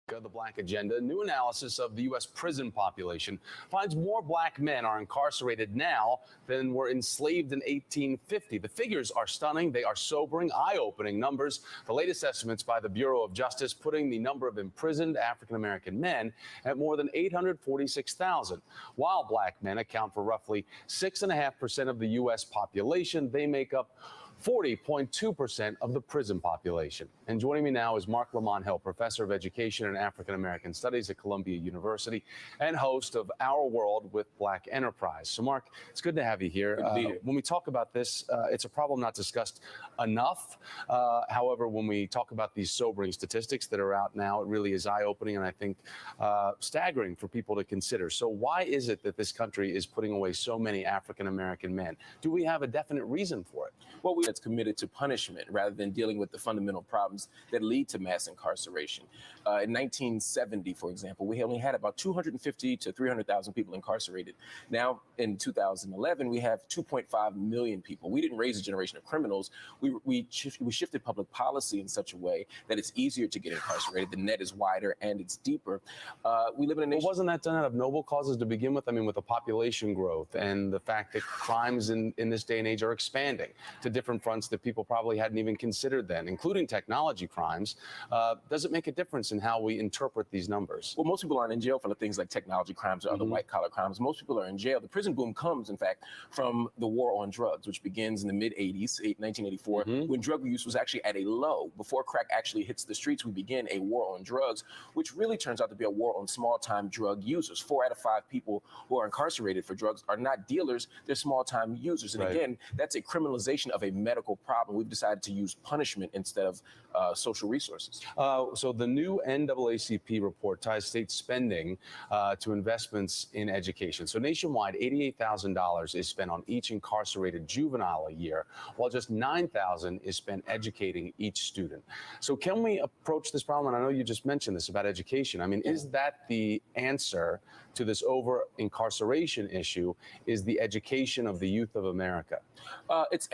The Black Agenda, new analysis of the U.S. prison population finds more black men are incarcerated now than were enslaved in 1850. The figures are stunning. They are sobering, eye-opening numbers. The latest estimates by the Bureau of Justice putting the number of imprisoned African-American men at more than 846,000. While black men account for roughly 6.5% of the U.S. population, they make up 40.2% of the prison population. And joining me now is MARC LAMONT, professor of education and African American studies at Columbia University and host of Our World with Black Enterprise. So, Mark, it's good to have you here. When we talk about this, it's a problem not discussed enough. However, when we talk about these sobering statistics that are out now, it really is eye-opening and I think staggering for people to consider. So why is it that this country is putting away so many African American men? Do we have a definite reason for it? Well, that's committed to punishment rather than dealing with the fundamental problems that lead to mass incarceration. In 1970, for example, we only had about 250 to 300,000 people incarcerated. Now, in 2011, we have 2.5 million people. We didn't raise a generation of criminals. We shifted public policy in such a way that it's easier to get incarcerated. The net is wider and it's deeper. We live in a nation. Well, wasn't that done out of noble causes to begin with? I mean, with the population growth and the fact that crimes in this day and age are expanding to different fronts that people probably hadn't even considered then, including technology crimes. Does it make a difference in how we interpret these numbers? Well, most people aren't in jail for the things like technology crimes or other white-collar crimes. Most people are in jail. The prison boom comes, in fact, from the war on drugs, which begins in the mid-'80s, 1984, when drug use was actually at a low. Before crack actually hits the streets, we begin a war on drugs, which really turns out to be a war on small-time drug users. 4 out of 5 people who are incarcerated for drugs are not dealers, they're small-time users. And again, that's a criminalization of a medical problem. We've decided to use punishment instead of social resources. So the new NAACP report ties state spending to investments in education. So nationwide, $88,000 is spent on each incarcerated juvenile a year, while just $9,000 is spent educating each student. So can we approach this problem? And I know you just mentioned this about education. I mean, is that the answer to this over-incarceration issue, is the education of the youth of America? It's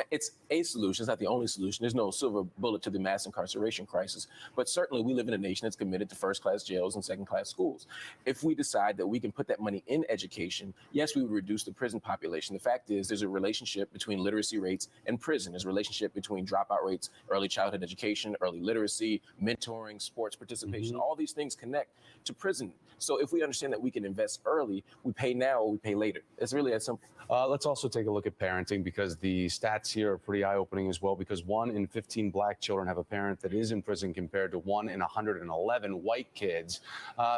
a solution. It's not the only solution. There's no silver bullet to the mass incarceration crisis. But certainly we live in a nation that's committed to first-class jails and second-class schools. If we decide that we can put that money in education, yes, we would reduce the prison population. The fact is there's a relationship between literacy rates and prison. There's a relationship between dropout rates, early childhood education, early literacy, mentoring, sports participation. All these things connect to prison. So if we understand that we can invest early, we pay now or we pay later. It's really that simple. Let's also take a look at parenting, because the stats here are pretty eye-opening as well, because 1 in 15 black children have a parent that is in prison compared to 1 in 111 white kids.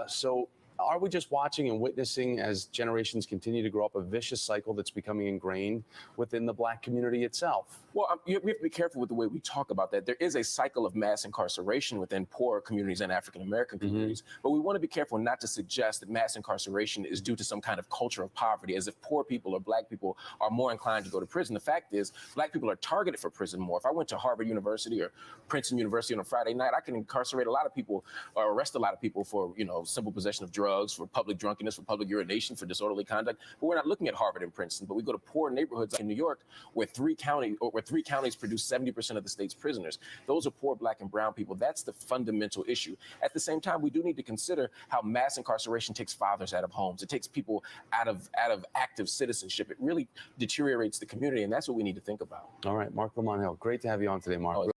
So are we just watching and witnessing as generations continue to grow up a vicious cycle that's becoming ingrained within the black community itself? Well, we have to be careful with the way we talk about that. There is a cycle of mass incarceration within poor communities and African-American communities, but we want to be careful not to suggest that mass incarceration is due to some kind of culture of poverty, as if poor people or black people are more inclined to go to prison. The fact is, black people are targeted for prison more. If I went to Harvard University or Princeton University on a Friday night, I can incarcerate a lot of people or arrest a lot of people for, simple possession of drugs, for public drunkenness, for public urination, for disorderly conduct. But we're not looking at Harvard and Princeton, but we go to poor neighborhoods like in New York where three counties produce 70% of the state's prisoners. Those are poor black and brown people. That's the fundamental issue. At the same time, we do need to consider how mass incarceration takes fathers out of homes. It takes people out of active citizenship. It really deteriorates the community, and that's what we need to think about. All right, MARC LAMONT, great to have you on today, Mark.